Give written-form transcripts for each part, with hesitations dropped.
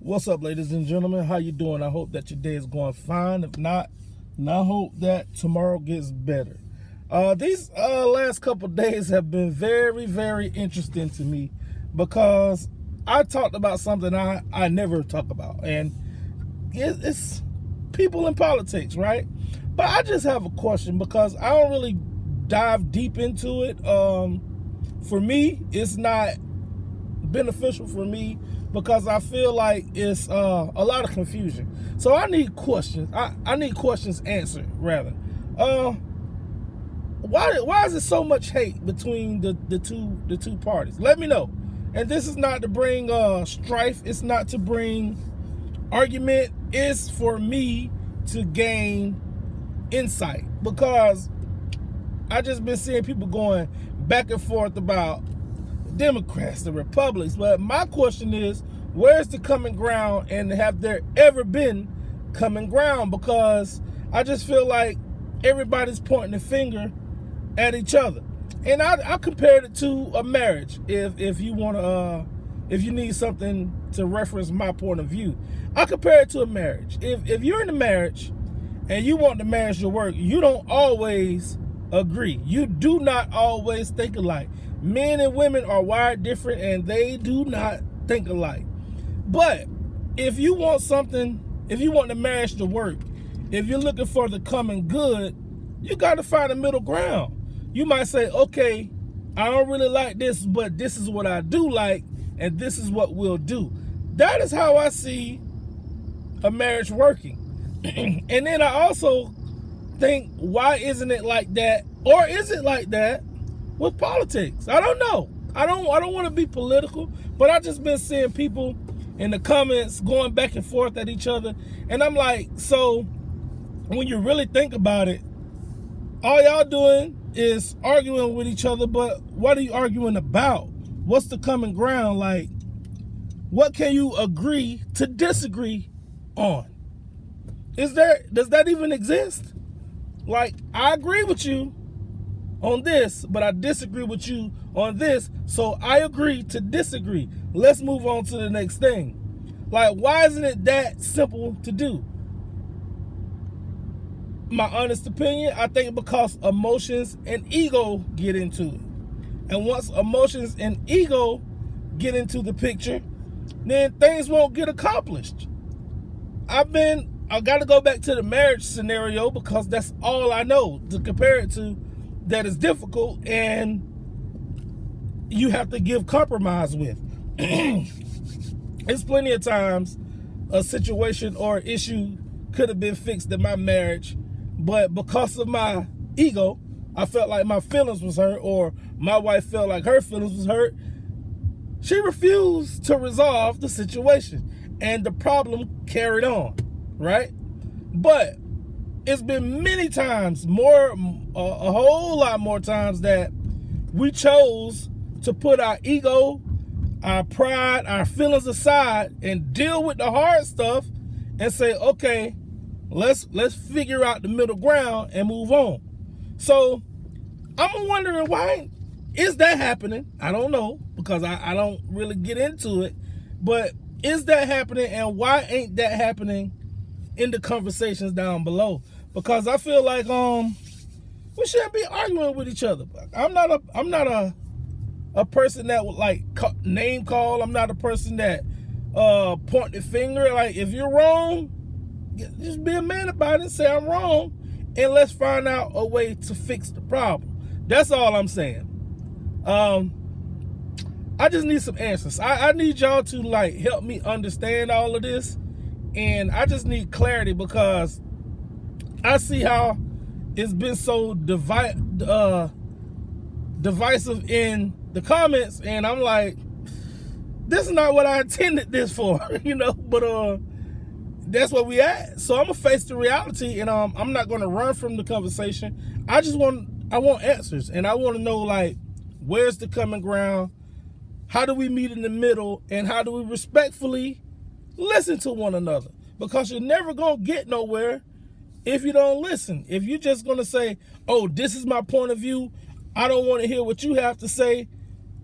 What's up, ladies and gentlemen? How you doing? I hope that your day is going fine. If not, I hope that tomorrow gets better. These last couple days have been very, very interesting to me because I talked about something I never talk about, and it's people in politics, right? But I just have a question because I don't really dive deep into it. For me, it's not beneficial for me because I feel like it's a lot of confusion. So I need questions. I need questions answered rather. Why is there so much hate between the two parties? Let me know. And this is not to bring strife. It's not to bring argument. It's for me to gain insight because I just been seeing people going back and forth about Democrats, the Republicans. But my question is, where's the common ground, and have there ever been common ground? Because I just feel like everybody's pointing the finger at each other. And I compared it to a marriage. If you want to, if you need something to reference my point of view, I compare it to a marriage. If you're in a marriage and you want the marriage to work, you don't always agree. You do not always think alike. Men and women are wired different and they do not think alike. But if you want something, if you want the marriage to work, if you're looking for the common good, you got to find a middle ground. You might say, okay, I don't really like this, but this is what I do like, and this is what we'll do. That is how I see a marriage working. And then I also think, why isn't it like that? Or is it like that with politics? I don't know. I don't want to be political, but I just been seeing people in the comments going back and forth at each other. And I'm like, so when you really think about it, all y'all doing is arguing with each other, but what are you arguing about? What's the common ground? Like, what can you agree to disagree on? Does that even exist? Like, I agree with you on this, but I disagree with you on this, so I agree to disagree. Let's move on to the next thing. Like, why isn't it that simple to do? My honest opinion, I think because emotions and ego get into it. And once emotions and ego get into the picture, then things won't get accomplished. I got to go back to the marriage scenario because that's all I know to compare it to that is difficult and you have to give compromise with. There's plenty of times a situation or issue could have been fixed in my marriage, but because of my ego, I felt like my feelings was hurt, or my wife felt like her feelings was hurt. She refused to resolve the situation, and the problem carried on, right? But it's been many times, a whole lot more times, that we chose to put our ego, our pride, our feelings aside and deal with the hard stuff and say, okay, let's figure out the middle ground and move on. So I'm wondering, why is that happening? I don't know, because I don't really get into it, but is that happening, and why ain't that happening in the conversations down below? Because I feel like we shouldn't be arguing with each other. I'm not a person that would like name call. I'm not a person that point the finger. Like, if you're wrong, just be a man about it and say I'm wrong, and let's find out a way to fix the problem. That's all I'm saying. I just need some answers. I need y'all to like help me understand all of this, and I just need clarity because I see how it's been so divisive in the comments, and I'm like, this is not what I intended this for, but that's where we at. So I'm gonna face the reality, and I'm not gonna run from the conversation. I want answers, and I want to know, like, where's the common ground? How do we meet in the middle, and how do we respectfully listen to one another? Because you're never gonna get nowhere if you don't listen. If you're just gonna say, oh, this is my point of view, I don't want to hear what you have to say,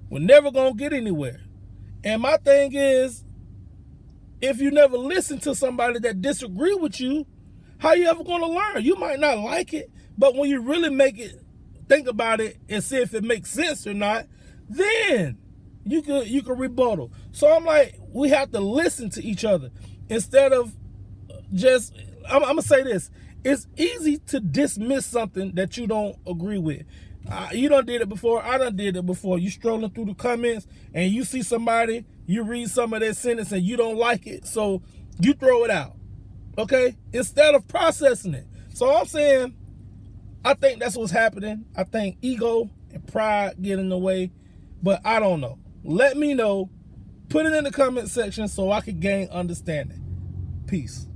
we're never gonna get anywhere. And my thing is, if you never listen to somebody that disagree with you, how you ever going to learn? You might not like it, but when you really think about it and see if it makes sense or not, then you can rebuttal. So I'm like, we have to listen to each other instead of just, I'm gonna say this. It's easy to dismiss something that you don't agree with. You done did it before. I done did it before. You strolling through the comments and you see somebody, you read some of their sentence and you don't like it, so you throw it out, okay? Instead of processing it. So I'm saying, I think that's what's happening. I think ego and pride get in the way, but I don't know. Let me know. Put it in the comment section so I can gain understanding. Peace.